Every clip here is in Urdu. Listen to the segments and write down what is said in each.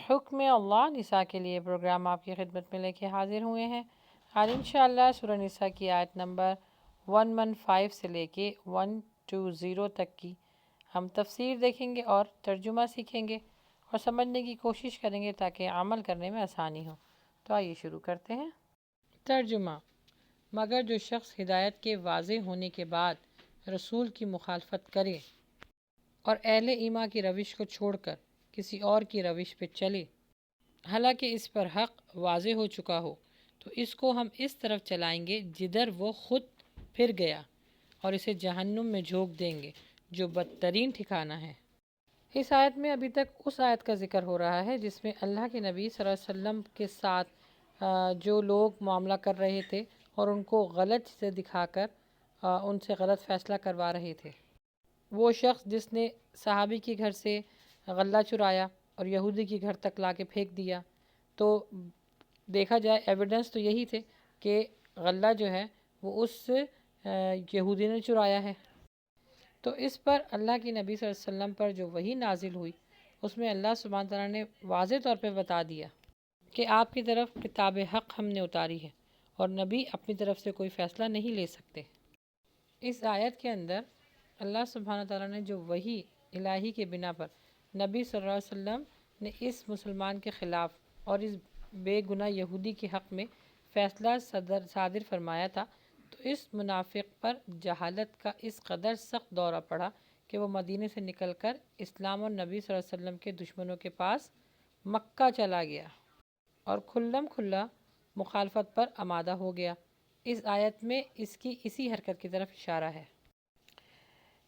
بحکم اللہ نساء کے لیے پروگرام آپ کی خدمت میں لے کے حاضر ہوئے ہیں۔ آج انشاءاللہ سورہ نساء کی آیت نمبر 115 سے لے کے 120 تک کی ہم تفسیر دیکھیں گے اور ترجمہ سیکھیں گے اور سمجھنے کی کوشش کریں گے تاکہ عمل کرنے میں آسانی ہو۔ تو آئیے شروع کرتے ہیں۔ ترجمہ: مگر جو شخص ہدایت کے واضح ہونے کے بعد رسول کی مخالفت کرے اور اہل ایمان کی روش کو چھوڑ کر کسی اور کی روش پہ چلے، حالانکہ اس پر حق واضح ہو چکا ہو، تو اس کو ہم اس طرف چلائیں گے جدھر وہ خود پھر گیا، اور اسے جہنم میں جھونک دیں گے جو بدترین ٹھکانہ ہے۔ اس آیت میں ابھی تک اس آیت کا ذکر ہو رہا ہے جس میں اللہ کے نبی صلی اللہ علیہ وسلم کے ساتھ جو لوگ معاملہ کر رہے تھے اور ان کو غلط چیزیں دکھا کر ان سے غلط فیصلہ کروا رہے تھے۔ وہ شخص جس نے صحابی کے گھر سے غلہ چرایا اور یہودی کے گھر تک لا کے پھینک دیا، تو دیکھا جائے ایویڈنس تو یہی تھے کہ غلہ جو ہے وہ اس یہودی نے چرایا ہے۔ تو اس پر اللہ کی نبی صلی اللہ علیہ وسلم پر جو وحی نازل ہوئی، اس میں اللہ سبحانہ تعالیٰ نے واضح طور پہ بتا دیا کہ آپ کی طرف کتاب حق ہم نے اتاری ہے اور نبی اپنی طرف سے کوئی فیصلہ نہیں لے سکتے۔ اس آیت کے اندر اللہ سبحانہ تعالیٰ نے جو وحی الہی کے بنا پر نبی صلی اللہ علیہ وسلم نے اس مسلمان کے خلاف اور اس بے گناہ یہودی کے حق میں فیصلہ صادر فرمایا تھا، تو اس منافق پر جہالت کا اس قدر سخت دورہ پڑا کہ وہ مدینے سے نکل کر اسلام اور نبی صلی اللہ علیہ وسلم کے دشمنوں کے پاس مکہ چلا گیا اور کھلم کھلا مخالفت پر آمادہ ہو گیا۔ اس آیت میں اس کی اسی حرکت کی طرف اشارہ ہے۔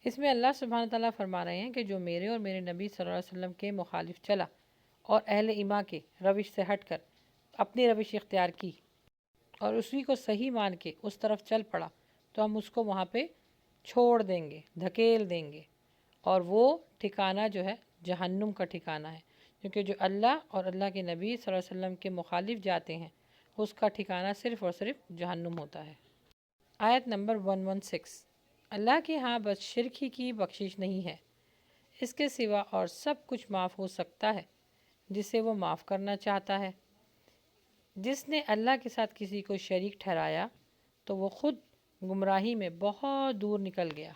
اس میں اللہ سبحانہ تعالیٰ فرما رہے ہیں کہ جو میرے اور میرے نبی صلی اللہ علیہ وسلم کے مخالف چلا اور اہل ایمان کے روش سے ہٹ کر اپنی روش اختیار کی اور اسی کو صحیح مان کے اس طرف چل پڑا، تو ہم اس کو وہاں پہ چھوڑ دیں گے، دھکیل دیں گے، اور وہ ٹھکانہ جو ہے جہنم کا ٹھکانہ ہے، کیونکہ جو اللہ اور اللہ کے نبی صلی اللہ علیہ وسلم کے مخالف جاتے ہیں اس کا ٹھکانہ صرف اور صرف جہنم ہوتا ہے۔ آیت نمبر 116: اللہ کے ہاں بس شرک ہی کی بخشش نہیں ہے، اس کے سوا اور سب کچھ معاف ہو سکتا ہے جسے وہ معاف کرنا چاہتا ہے۔ جس نے اللہ کے ساتھ کسی کو شریک ٹھہرایا تو وہ خود گمراہی میں بہت دور نکل گیا۔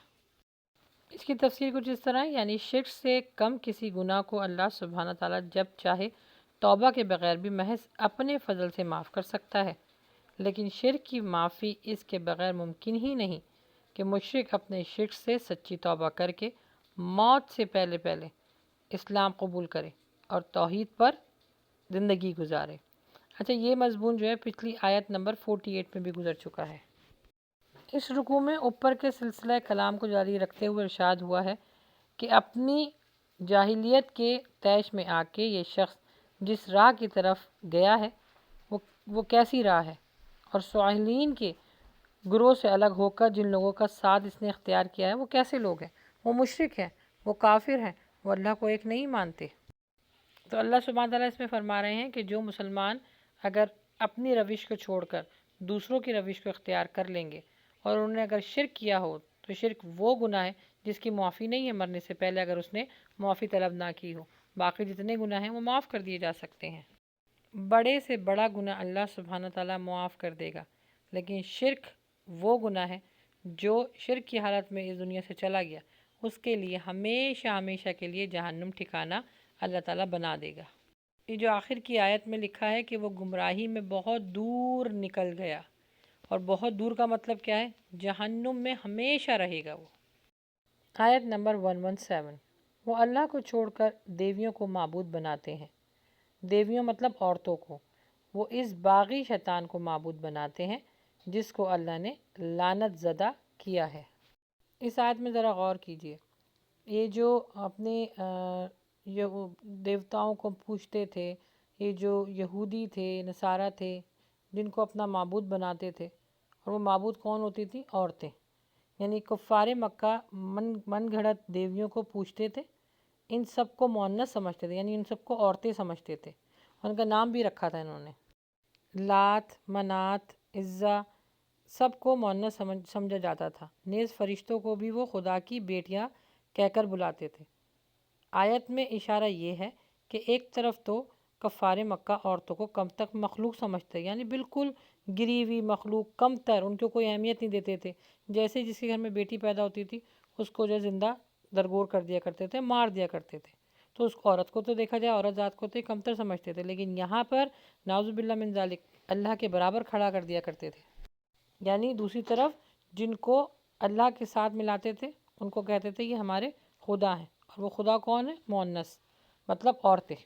اس کی تفسیر کچھ اس طرح، یعنی شرک سے کم کسی گناہ کو اللہ سبحانہ تعالیٰ جب چاہے توبہ کے بغیر بھی محض اپنے فضل سے معاف کر سکتا ہے، لیکن شرک کی معافی اس کے بغیر ممکن ہی نہیں کہ مشرک اپنے شرک سے سچی توبہ کر کے موت سے پہلے اسلام قبول کرے اور توحید پر زندگی گزارے۔ اچھا، یہ مضمون جو ہے پچھلی آیت نمبر 48 میں بھی گزر چکا ہے۔ اس رکوع میں اوپر کے سلسلہ کلام کو جاری رکھتے ہوئے ارشاد ہوا ہے کہ اپنی جاہلیت کے طیش میں آ کے یہ شخص جس راہ کی طرف گیا ہے وہ کیسی راہ ہے، اور صالحین کے گروہ سے الگ ہو کر جن لوگوں کا ساتھ اس نے اختیار کیا ہے وہ کیسے لوگ ہیں۔ وہ مشرک ہیں، وہ کافر ہیں، وہ اللہ کو ایک نہیں مانتے۔ تو اللہ سبحانہ تعالیٰ اس میں فرما رہے ہیں کہ جو مسلمان اگر اپنی روش کو چھوڑ کر دوسروں کی روش کو اختیار کر لیں گے اور انہوں نے اگر شرک کیا ہو، تو شرک وہ گناہ ہے جس کی معافی نہیں ہے مرنے سے پہلے اگر اس نے معافی طلب نہ کی ہو۔ باقی جتنے گناہ ہیں وہ معاف کر دیے جا سکتے ہیں۔ بڑے سے بڑا گناہ اللہ سبحانہ تعالیٰ معاف کر دے گا، لیکن شرک وہ گناہ ہے جو شرک کی حالت میں اس دنیا سے چلا گیا، اس کے لیے ہمیشہ ہمیشہ کے لیے جہنم ٹھکانہ اللہ تعالیٰ بنا دے گا۔ یہ جو آخر کی آیت میں لکھا ہے کہ وہ گمراہی میں بہت دور نکل گیا، اور بہت دور کا مطلب کیا ہے؟ جہنم میں ہمیشہ رہے گا وہ۔ آیت نمبر 117: وہ اللہ کو چھوڑ کر دیویوں کو معبود بناتے ہیں۔ دیویوں مطلب عورتوں کو۔ وہ اس باغی شیطان کو معبود بناتے ہیں جس کو اللہ نے لعنت زدہ کیا ہے۔ اس آیت میں ذرا غور کیجئے، یہ جو اپنے دیوتاؤں کو پوجتے تھے، یہ جو یہودی تھے، نصارہ تھے، جن کو اپنا معبود بناتے تھے، اور وہ معبود کون ہوتی تھی؟ عورتیں۔ یعنی کفار مکہ من گھڑت دیویوں کو پوجتے تھے، ان سب کو مؤنث سمجھتے تھے، یعنی ان سب کو عورتیں سمجھتے تھے، ان کا نام بھی رکھا تھا انہوں نے۔ لات، منات، عزا، سب کو مؤنث سمجھا جاتا تھا، نیز فرشتوں کو بھی وہ خدا کی بیٹیاں کہہ کر بلاتے تھے۔ آیت میں اشارہ یہ ہے کہ ایک طرف تو کفار مکہ عورتوں کو کم تک مخلوق سمجھتے، یعنی بالکل گری ہوئی مخلوق، کم تر، ان کو کوئی اہمیت نہیں دیتے تھے۔ جیسے جس کے گھر میں بیٹی پیدا ہوتی تھی اس کو جو زندہ درگور کر دیا کرتے تھے، مار دیا کرتے تھے۔ تو اس عورت کو تو دیکھا جائے، عورت ذات کو تو کم تر سمجھتے تھے، لیکن یہاں پر نعوذ باللہ من ذالک اللہ کے برابر کھڑا کر دیا کرتے تھے۔ یعنی دوسری طرف جن کو اللہ کے ساتھ ملاتے تھے ان کو کہتے تھے یہ ہمارے خدا ہیں، اور وہ خدا کون ہے؟ مؤنث، مطلب عورتیں۔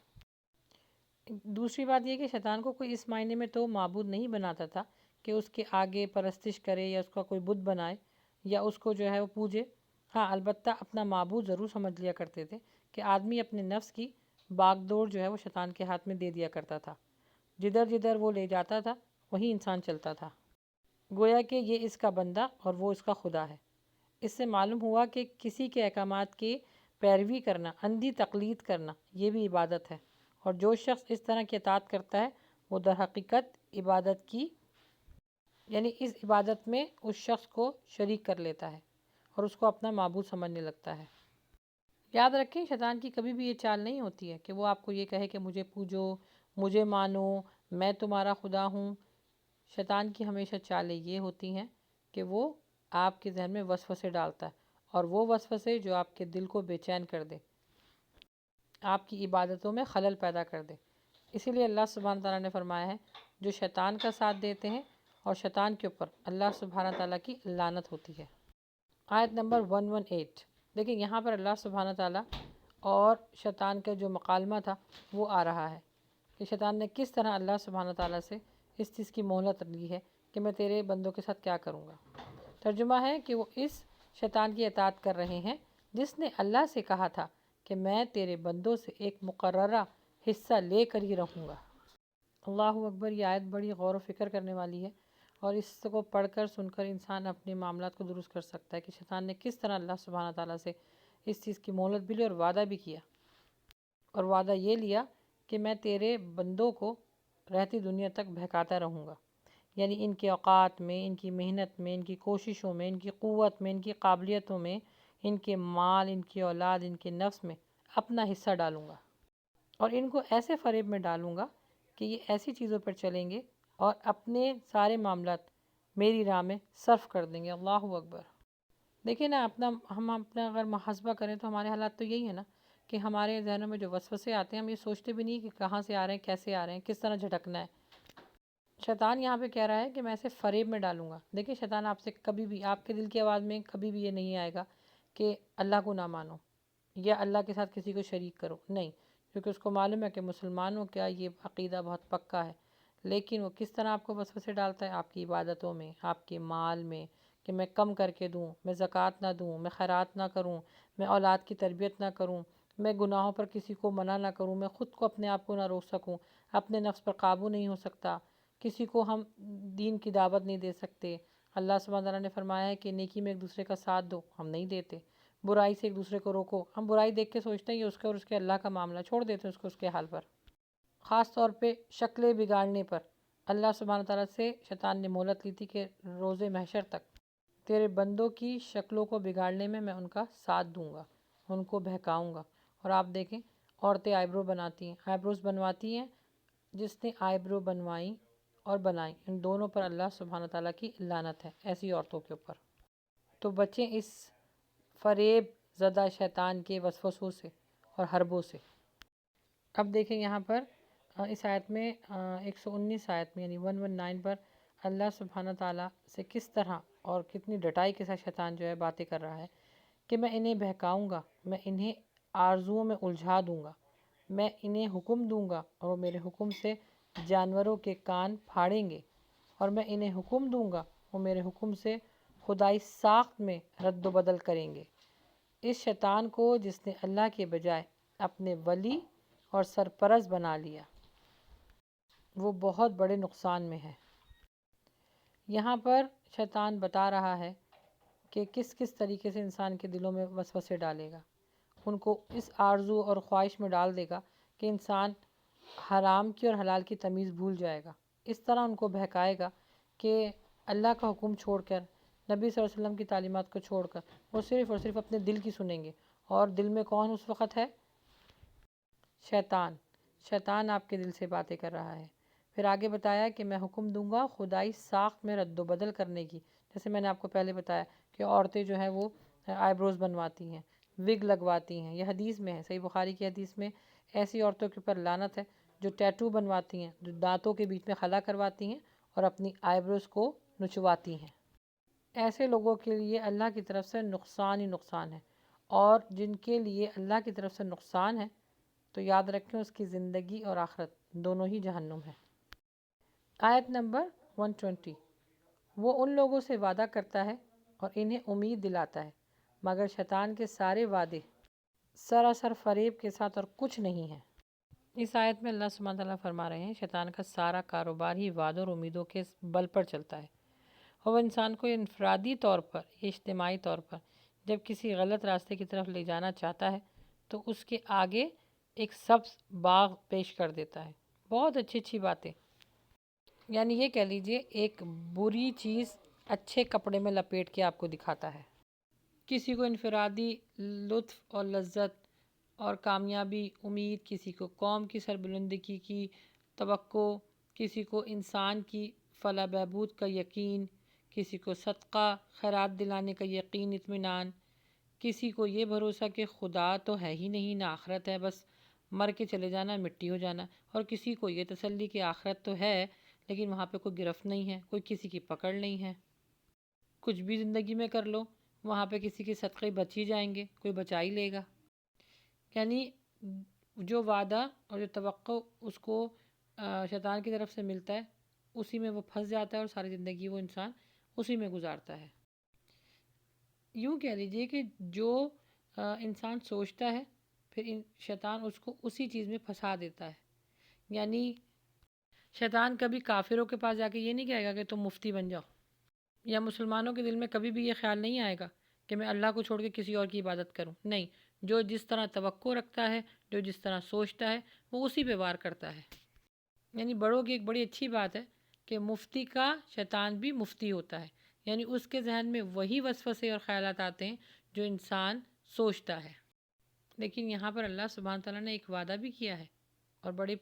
دوسری بات یہ کہ شیطان کو کوئی اس معنی میں تو معبود نہیں بناتا تھا کہ اس کے آگے پرستش کرے یا اس کا کوئی بت بنائے یا اس کو جو ہے وہ پوجے۔ ہاں البتہ اپنا معبود ضرور سمجھ لیا کرتے تھے کہ آدمی اپنے نفس کی باغ دوڑ جو ہے وہ شیطان کے ہاتھ میں دے دیا کرتا تھا، جدھر جدھر وہ لے جاتا تھا وہیں انسان چلتا تھا، گویا کہ یہ اس کا بندہ اور وہ اس کا خدا ہے۔ اس سے معلوم ہوا کہ کسی کے احکامات کی پیروی کرنا، اندھی تقلید کرنا، یہ بھی عبادت ہے، اور جو شخص اس طرح کی اطاعت کرتا ہے وہ در حقیقت عبادت کی، یعنی اس عبادت میں اس شخص کو شریک کر لیتا ہے اور اس کو اپنا معبود سمجھنے لگتا ہے۔ یاد رکھیں شیطان کی کبھی بھی یہ چال نہیں ہوتی ہے کہ وہ آپ کو یہ کہے کہ مجھے پوجو، مجھے مانو، میں تمہارا خدا ہوں۔ شیطان کی ہمیشہ چالیں یہ ہوتی ہیں کہ وہ آپ کے ذہن میں وسوسے ڈالتا ہے، اور وہ وسوسے جو آپ کے دل کو بے چین کر دے، آپ کی عبادتوں میں خلل پیدا کر دے۔ اسی لیے اللہ سبحانہ تعالیٰ نے فرمایا ہے جو شیطان کا ساتھ دیتے ہیں اور شیطان کے اوپر اللہ سبحانہ تعالیٰ کی لعنت ہوتی ہے۔ آیت نمبر 118 دیکھیں، یہاں پر اللہ سبحانہ تعالیٰ اور شیطان کا جو مکالمہ تھا وہ آ رہا ہے کہ شیطان نے کس طرح اللہ سبحانہ تعالیٰ سے اس چیز کی مہلت لی ہے کہ میں تیرے بندوں کے ساتھ کیا کروں گا۔ ترجمہ ہے کہ وہ اس شیطان کی اطاعت کر رہے ہیں جس نے اللہ سے کہا تھا کہ میں تیرے بندوں سے ایک مقررہ حصہ لے کر ہی رہوں گا۔ اللہ اکبر، یہ آیت بڑی غور و فکر کرنے والی ہے، اور اس کو پڑھ کر سن کر انسان اپنے معاملات کو درست کر سکتا ہے کہ شیطان نے کس طرح اللہ سبحانہ تعالیٰ سے اس چیز کی مہلت بھی لی اور وعدہ بھی کیا، اور وعدہ یہ لیا کہ میں تیرے بندوں کو رہتی دنیا تک بہکاتا رہوں گا، یعنی ان کے اوقات میں، ان کی محنت میں، ان کی کوششوں میں، ان کی قوت میں، ان کی قابلیتوں میں، ان کے مال، ان کی اولاد، ان کے نفس میں اپنا حصہ ڈالوں گا، اور ان کو ایسے فریب میں ڈالوں گا کہ یہ ایسی چیزوں پر چلیں گے اور اپنے سارے معاملات میری راہ میں صرف کر دیں گے۔ اللہ اکبر۔ دیکھیں نا، ہم اپنا اگر محاسبہ کریں تو ہمارے حالات تو یہی ہے نا کہ ہمارے ذہنوں میں جو وسوسے آتے ہیں ہم یہ سوچتے بھی نہیں کہ کہاں سے آ رہے ہیں، کیسے آ رہے ہیں، کس طرح جھٹکنا ہے۔ شیطان یہاں پہ کہہ رہا ہے کہ میں اسے فریب میں ڈالوں گا۔ دیکھیں شیطان آپ سے کبھی بھی، آپ کے دل کی آواز میں کبھی بھی یہ نہیں آئے گا کہ اللہ کو نہ مانو یا اللہ کے ساتھ کسی کو شریک کرو، نہیں، کیونکہ اس کو معلوم ہے کہ مسلمانوں کا یہ عقیدہ بہت پکا ہے۔ لیکن وہ کس طرح آپ کو وسوسے ڈالتا ہے؟ آپ کی عبادتوں میں، آپ کے مال میں، کہ میں کم کر کے دوں، میں زکوٰۃ نہ دوں، میں خیرات نہ کروں، میں اولاد کی تربیت نہ کروں، میں گناہوں پر کسی کو منع نہ کروں، میں خود کو اپنے آپ کو نہ روک سکوں، اپنے نفس پر قابو نہیں ہو سکتا، کسی کو ہم دین کی دعوت نہیں دے سکتے۔ اللہ سبحانہ تعالیٰ نے فرمایا ہے کہ نیکی میں ایک دوسرے کا ساتھ دو، ہم نہیں دیتے۔ برائی سے ایک دوسرے کو روکو، ہم برائی دیکھ کے سوچتے ہیں یہ اس کا اور اس کے اللہ کا معاملہ، چھوڑ دیتے ہیں اس کو اس کے حال پر۔ خاص طور پہ شکلیں بگاڑنے پر اللہ سبحانہ تعالیٰ سے شیطان نے مہلت لی تھی کہ روز محشر تک تیرے بندوں کی شکلوں کو بگاڑنے میں میں ان کا ساتھ دوں گا، ان کو بہکاؤں گا۔ اور آپ دیکھیں عورتیں آئیبرو بناتی ہیں، آئیبروز بنواتی ہیں، جس نے آئیبرو بنوائیں اور بنائیں ان دونوں پر اللہ سبحانہ تعالیٰ کی لعنت ہے، ایسی عورتوں کے اوپر۔ تو بچیں اس فریب زدہ شیطان کے وسوسوں سے اور حربوں سے۔ اب دیکھیں یہاں پر اس آیت میں 119 آیت میں یعنی 119 پر اللہ سبحانہ تعالیٰ سے کس طرح اور کتنی ڈٹائی کے ساتھ شیطان جو ہے باتیں کر رہا ہے کہ میں انہیں بہکاؤں گا، میں انہیں آرزوؤں میں الجھا دوں گا، میں انہیں حکم دوں گا اور وہ میرے حکم سے جانوروں کے کان پھاڑیں گے، اور میں انہیں حکم دوں گا وہ میرے حکم سے خدائی ساخت میں رد و بدل کریں گے۔ اس شیطان کو جس نے اللہ کے بجائے اپنے ولی اور سرپرست بنا لیا، وہ بہت بڑے نقصان میں ہے۔ یہاں پر شیطان بتا رہا ہے کہ کس کس طریقے سے انسان کے دلوں میں وسوسے ڈالے گا، ان کو اس آرزو اور خواہش میں ڈال دے گا کہ انسان حرام کی اور حلال کی تمیز بھول جائے گا۔ اس طرح ان کو بہکائے گا کہ اللہ کا حکم چھوڑ کر، نبی صلی اللہ علیہ وسلم کی تعلیمات کو چھوڑ کر وہ صرف اور صرف اپنے دل کی سنیں گے، اور دل میں کون اس وقت ہے؟ شیطان۔ شیطان آپ کے دل سے باتیں کر رہا ہے۔ پھر آگے بتایا کہ میں حکم دوں گا خدائی ساخت میں رد و بدل کرنے کی، جیسے میں نے آپ کو پہلے بتایا کہ عورتیں جو ہیں وہ آئی بروز بنواتی ہیں، وگ لگواتی ہیں، یہ حدیث میں ہے، صحیح بخاری کی حدیث میں ایسی عورتوں کے اوپر لعنت ہے جو ٹیٹو بنواتی ہیں، جو دانتوں کے بیچ میں خلا کرواتی ہیں اور اپنی آئی بروز کو نچواتی ہیں۔ ایسے لوگوں کے لیے اللہ کی طرف سے نقصان ہی نقصان ہے، اور جن کے لیے اللہ کی طرف سے نقصان ہے تو یاد رکھیں اس کی زندگی اور آخرت دونوں ہی جہنم ہے۔ آیت نمبر 120، وہ ان لوگوں سے وعدہ کرتا ہے اور انہیں امید دلاتا ہے، مگر شیطان کے سارے وعدے سراسر فریب کے ساتھ اور کچھ نہیں ہیں۔ اس آیت میں اللہ سبحانہ تعالیٰ فرما رہے ہیں شیطان کا سارا کاروبار ہی وعدوں اور امیدوں کے بل پر چلتا ہے، اور وہ انسان کو انفرادی طور پر یا اجتماعی طور پر جب کسی غلط راستے کی طرف لے جانا چاہتا ہے تو اس کے آگے ایک سبز باغ پیش کر دیتا ہے، بہت اچھی اچھی باتیں، یعنی یہ کہہ لیجئے ایک بری چیز اچھے کپڑے میں لپیٹ کے آپ کو دکھاتا ہے۔ کسی کو انفرادی لطف اور لذت اور کامیابی امید، کسی کو قوم کی سربلندگی کی توقع، کسی کو انسان کی فلاح بہبود کا یقین، کسی کو صدقہ خیرات دلانے کا یقین اطمینان، کسی کو یہ بھروسہ کہ خدا تو ہے ہی نہیں، نہ آخرت ہے، بس مر کے چلے جانا، مٹی ہو جانا، اور کسی کو یہ تسلی کہ آخرت تو ہے لیکن وہاں پہ کوئی گرفت نہیں ہے، کوئی کسی کی پکڑ نہیں ہے، کچھ بھی زندگی میں کر لو وہاں پہ کسی کے صدقے بچ ہی جائیں گے، کوئی بچا ہی لے گا۔ یعنی جو وعدہ اور جو توقع اس کو شیطان کی طرف سے ملتا ہے اسی میں وہ پھنس جاتا ہے اور ساری زندگی وہ انسان اسی میں گزارتا ہے۔ یوں کہہ لیجئے کہ جو انسان سوچتا ہے پھر شیطان اس کو اسی چیز میں پھنسا دیتا ہے۔ یعنی شیطان کبھی کافروں کے پاس جا کے یہ نہیں کہے گا کہ تم مفتی بن جاؤ، یا مسلمانوں کے دل میں کبھی بھی یہ خیال نہیں آئے گا کہ میں اللہ کو چھوڑ کے کسی اور کی عبادت کروں، نہیں، جو جس طرح توقع رکھتا ہے، جو جس طرح سوچتا ہے وہ اسی پہ وار کرتا ہے۔ یعنی بڑوں کی ایک بڑی اچھی بات ہے کہ مفتی کا شیطان بھی مفتی ہوتا ہے، یعنی اس کے ذہن میں وہی وسوسے اور خیالات آتے ہیں جو انسان سوچتا ہے۔ لیکن یہاں پر اللہ سبحانہ تعالیٰ نے ایک وعدہ بھی کیا ہے اور بڑے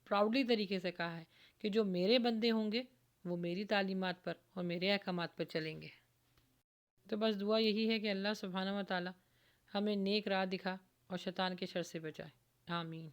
پراؤڈلی طریقے سے کہا ہے کہ جو میرے بندے ہوں گے وہ میری تعلیمات پر اور میرے احکامات پر چلیں گے۔ تو بس دعا یہی ہے کہ اللہ سبحانہ و تعالیٰ ہمیں نیک راہ دکھا اور شیطان کے شر سے بچائے، آمین۔